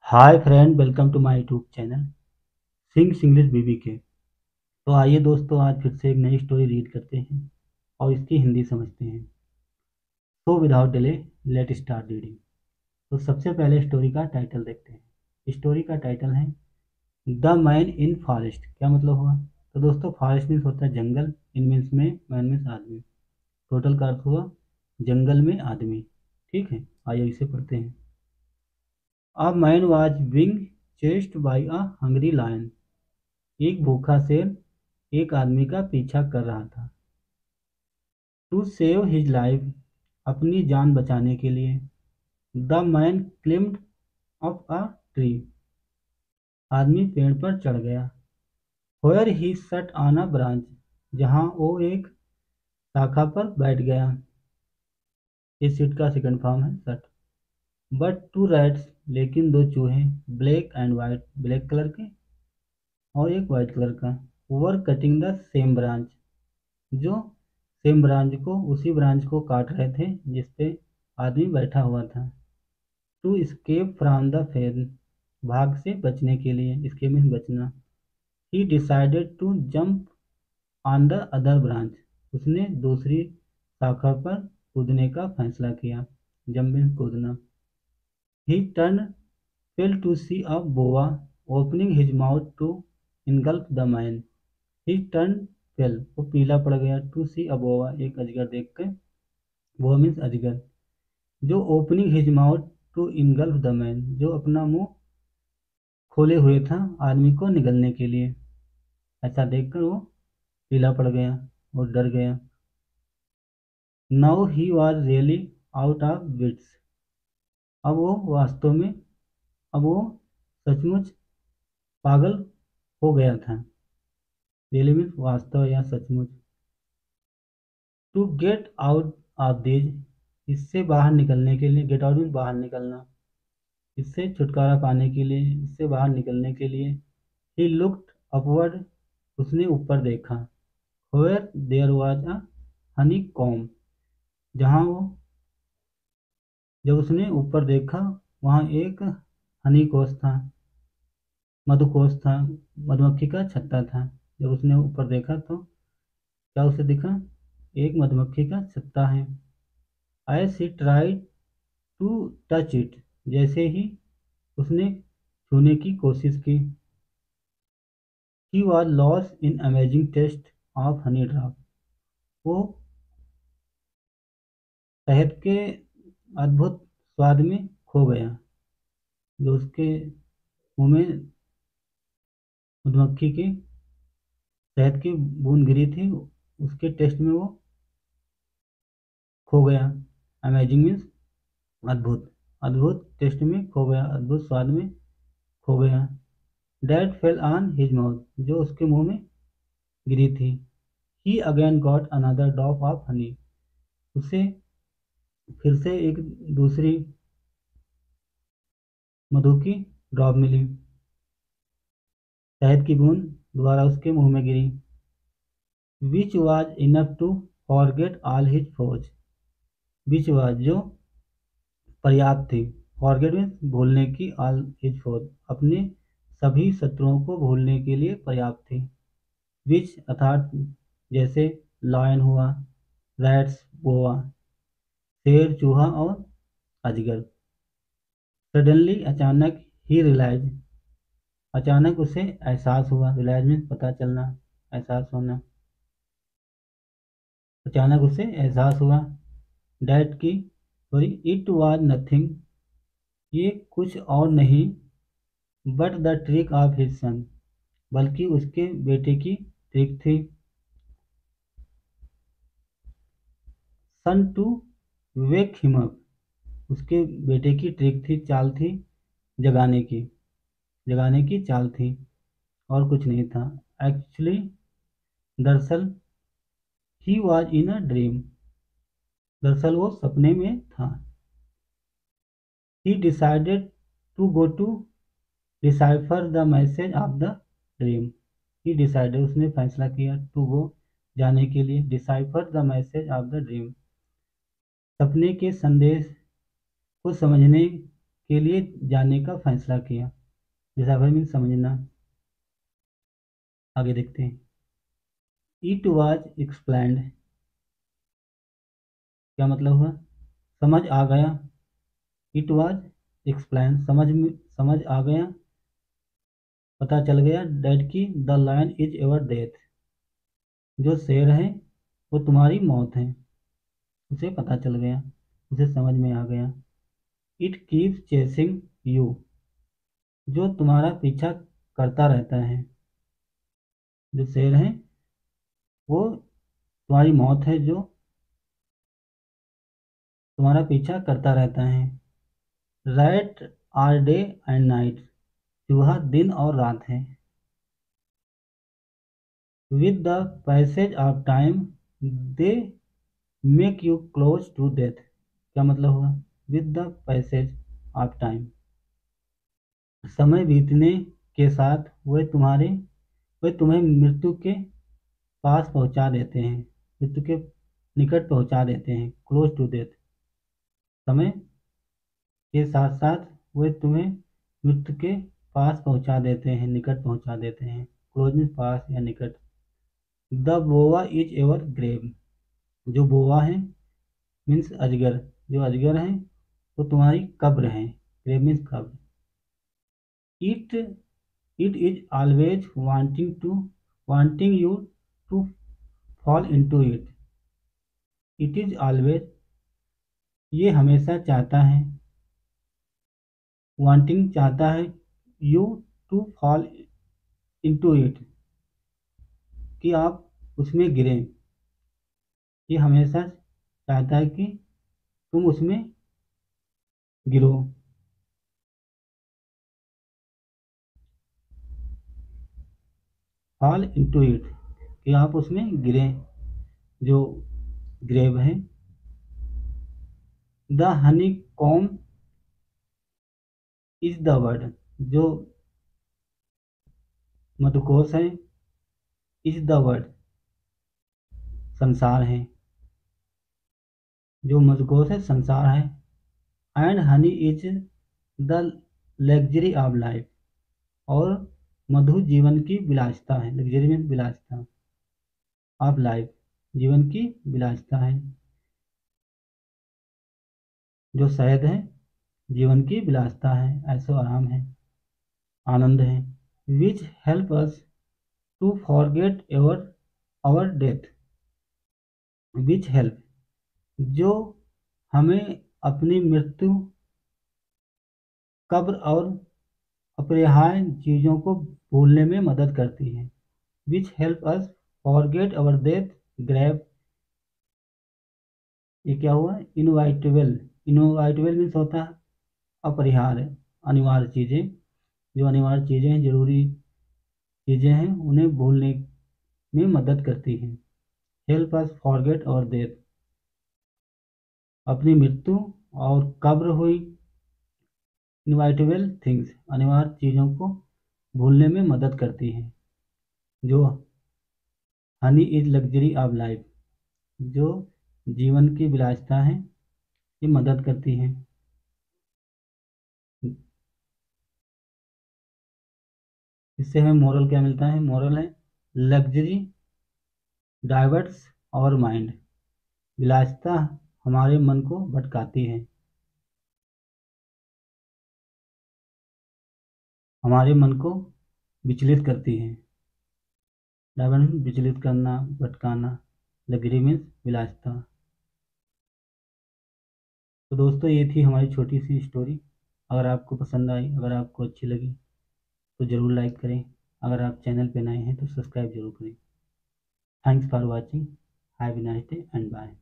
Hi friend, welcome to my YouTube channel sings English BB के। तो आइए दोस्तों, आज फिर से एक नई स्टोरी रीड करते हैं और इसकी हिंदी समझते हैं। So without delay let start reading. तो सबसे पहले स्टोरी का टाइटल देखते हैं। स्टोरी का टाइटल है द मैन इन फॉरेस्ट। क्या मतलब हुआ? तो दोस्तों, फॉरेस्ट मीन्स होता है जंगल, इन मीन्स में, मैन मीन्स आदमी। टोटल का अर्थ हुआ जंगल में आदमी। ठीक है, आइए इसे पढ़ते हैं। A man was being chased by a hungry lion. एक भूखा शेर एक आदमी का पीछा कर रहा था। टू सेव हिज लाइफ, अपनी जान बचाने के लिए। The man climbed up a tree, आदमी पेड़ पर चढ़ गया। व्हेयर ही सट ऑन अ ब्रांच, जहां वो एक शाखा पर बैठ गया। इस सीट का सेकंड फॉर्म है सट। बट टू रैट्स, लेकिन दो चूहे, black and white, black colour के और एक वाइट कलर का, वर कटिंग द सेम ब्रांच, जो सेम ब्रांच को, उसी ब्रांच को काट रहे थे जिस पे आदमी बैठा हुआ था। To escape from the fen, भाग से बचने के लिए, इसके मीन बचना। He decided to jump on the other branch, उसने दूसरी शाखा पर कूदने का फैसला किया। जंप मीन कूदना। He turned pale to see a boa opening his mouth to engulf the man. He turned pale, वो पीला पड़ गया, टू सी अ बोआ, एक अजगर देख के। बोआ मीन्स अजगर, जो opening his mouth to engulf the man, जो अपना मुंह खोले हुए था आदमी को निगलने के लिए। ऐसा देखकर वो पीला पड़ गया और डर गया। Now he was really out of wits, अब वो वास्तव में, अब वो सचमुच पागल हो गया था। रियली मीन्स वास्तव या सचमुच। To get out of this, इससे बाहर निकलने के लिए, गेट आउट मीन्स बाहर निकलना, इससे छुटकारा पाने के लिए, इससे बाहर निकलने के लिए। ही लुक्ड अपवर्ड, उसने ऊपर देखा। Where there was a honeycomb, जहाँ वो, जब उसने ऊपर देखा वहाँ एक हनी कोश था, मधुकोश था, मधुमक्खी का छत्ता था। जब उसने ऊपर देखा तो क्या उसे दिखा? एक मधुमक्खी का छत्ता है। As he tried to touch it, जैसे ही उसने छूने की कोशिश की। He was lost in amazing taste of honey drop, वो शहद के अद्भुत स्वाद में खो गया। जो उसके मुंह में मधुमक्खी की शहद की बूंद गिरी थी, उसके टेस्ट में वो खो गया। अमेजिंग मीन्स अद्भुत, अद्भुत टेस्ट में खो गया, अद्भुत स्वाद में खो गया। That fell on his mouth, जो उसके मुंह में गिरी थी। He again got another drop of honey, उसे फिर से एक दूसरी मधु की ड्रॉप मिली, शहद की बूंद दोबारा उसके मुंह में गिरी। Which was enough to forget all his फौज, विच वाज, जो पर्याप्त थी, फॉरगेट मीन्स भूलने की, ऑल हिज फौज, अपने सभी शत्रुओं को भूलने के लिए पर्याप्त थी। विच अर्थात जैसे, लायन हुआ, रैट्स बोआ, शेर चूहा और अजगर। सडनली अचानक, ही रियलाइज, अचानक उसे एहसास हुआ, रियलाइज मीन्स पता चलना, एहसास होना। अचानक उसे एहसास हुआ, डैट की, सॉरी, इट वाज नथिंग, ये कुछ और नहीं, but the trick of his son, बल्कि उसके बेटे की ट्रिक थी। सन टू वेक हिम अप, उसके बेटे की ट्रिक थी, चाल थी, जगाने की, जगाने की चाल थी, और कुछ नहीं था। एक्चुअली, दरअसल, he was in a dream, दरअसल वो सपने में था। He decided to go to decipher the message of the dream, he decided, उसने फैसला किया, टू गो, जाने के लिए, decipher the message of the dream, सपने के संदेश को समझने के लिए जाने का फैसला किया। डिसाइड मीन्स समझना। आगे देखते हैं। इट वाज एक्सप्लेन्ड, क्या मतलब हुआ? समझ आ गया। इट वाज एक्सप्लेन, समझ आ गया, पता चल गया। डैट की the lion is ever death, जो शेर है वो तुम्हारी मौत है। उसे पता चल गया, उसे समझ में आ गया। इट कीप्स चेसिंग यू, जो तुम्हारा पीछा करता रहता है। जो शेर है वो तुम्हारी मौत है, जो तुम्हारा पीछा करता रहता है। Rat are day and night, चूहा दिन और रात है। With the passage of time they make you close to death, क्या मतलब हुआ? With the passage of time, समय बीतने के साथ वे तुम्हें मृत्यु के पास पहुंचा देते हैं, मृत्यु के निकट पहुंचा देते हैं। क्लोज टू डेथ, समय के साथ साथ वे तुम्हें मृत्यु के पास पहुंचा देते हैं, निकट पहुंचा देते हैं। क्लोज मीन्स पास या निकट। The boa is ever grave, जो बोआ है मीन्स अजगर, जो अजगर है वो तुम्हारी कब्र है। ग्रेव मीन्स कब्र। It it is always wanting you to fall into it. It is always, ये हमेशा चाहता है। वांटिंग चाहता है, you to fall into it, कि आप उसमें गिरें। ये हमेशा चाहता है कि तुम उसमें गिरो। फॉल इनटू इट, कि आप उसमें गिरें, जो ग्रेव है। The honey com is the word, जो मधुकोश है। इज द वर्ड, संसार है। जो मधुकोश है संसार है। And honey is the luxury of life, और मधु जीवन की विलासिता है। लग्जरी में विलासिता, ऑफ लाइफ जीवन की विलासिता है। जो शहद है जीवन की विलासिता है, ऐसो आराम है, आनंद है। Which help us to forget our death, which help, जो हमें अपनी मृत्यु, कब्र और अपरिहार्य चीज़ों को भूलने में मदद करती है। Which help us forget our death grave, ये क्या हुआ? इनवाइटेबल। इनवाइटेबल मीन्स होता है अपरिहार्य, अनिवार्य चीज़ें। जो अनिवार्य चीज़ें हैं, जरूरी चीज़ें हैं, उन्हें भूलने में मदद करती हैं। Help us forget our death, अपनी मृत्यु और कब्र हुई इनवाइटेबल थिंग्स, अनिवार्य चीज़ों को भूलने में मदद करती हैं। जो honey is luxury of life, जो जीवन की विलासिता है, ये मदद करती हैं। इससे हमें मोरल क्या मिलता है? मोरल है लग्जरी डाइवर्ट्स आवर माइंड, विलासिता हमारे मन को भटकाती है, हमारे मन को विचलित करती है। डाइवर्ट विचलित करना, भटकाना। लग्जरी मीन्स विलासिता। तो दोस्तों ये थी हमारी छोटी सी स्टोरी। अगर आपको पसंद आई, अगर आपको अच्छी लगी तो ज़रूर लाइक करें। अगर आप चैनल पर नए हैं तो सब्सक्राइब जरूर करें। Thanks for watching. Have a nice day and bye.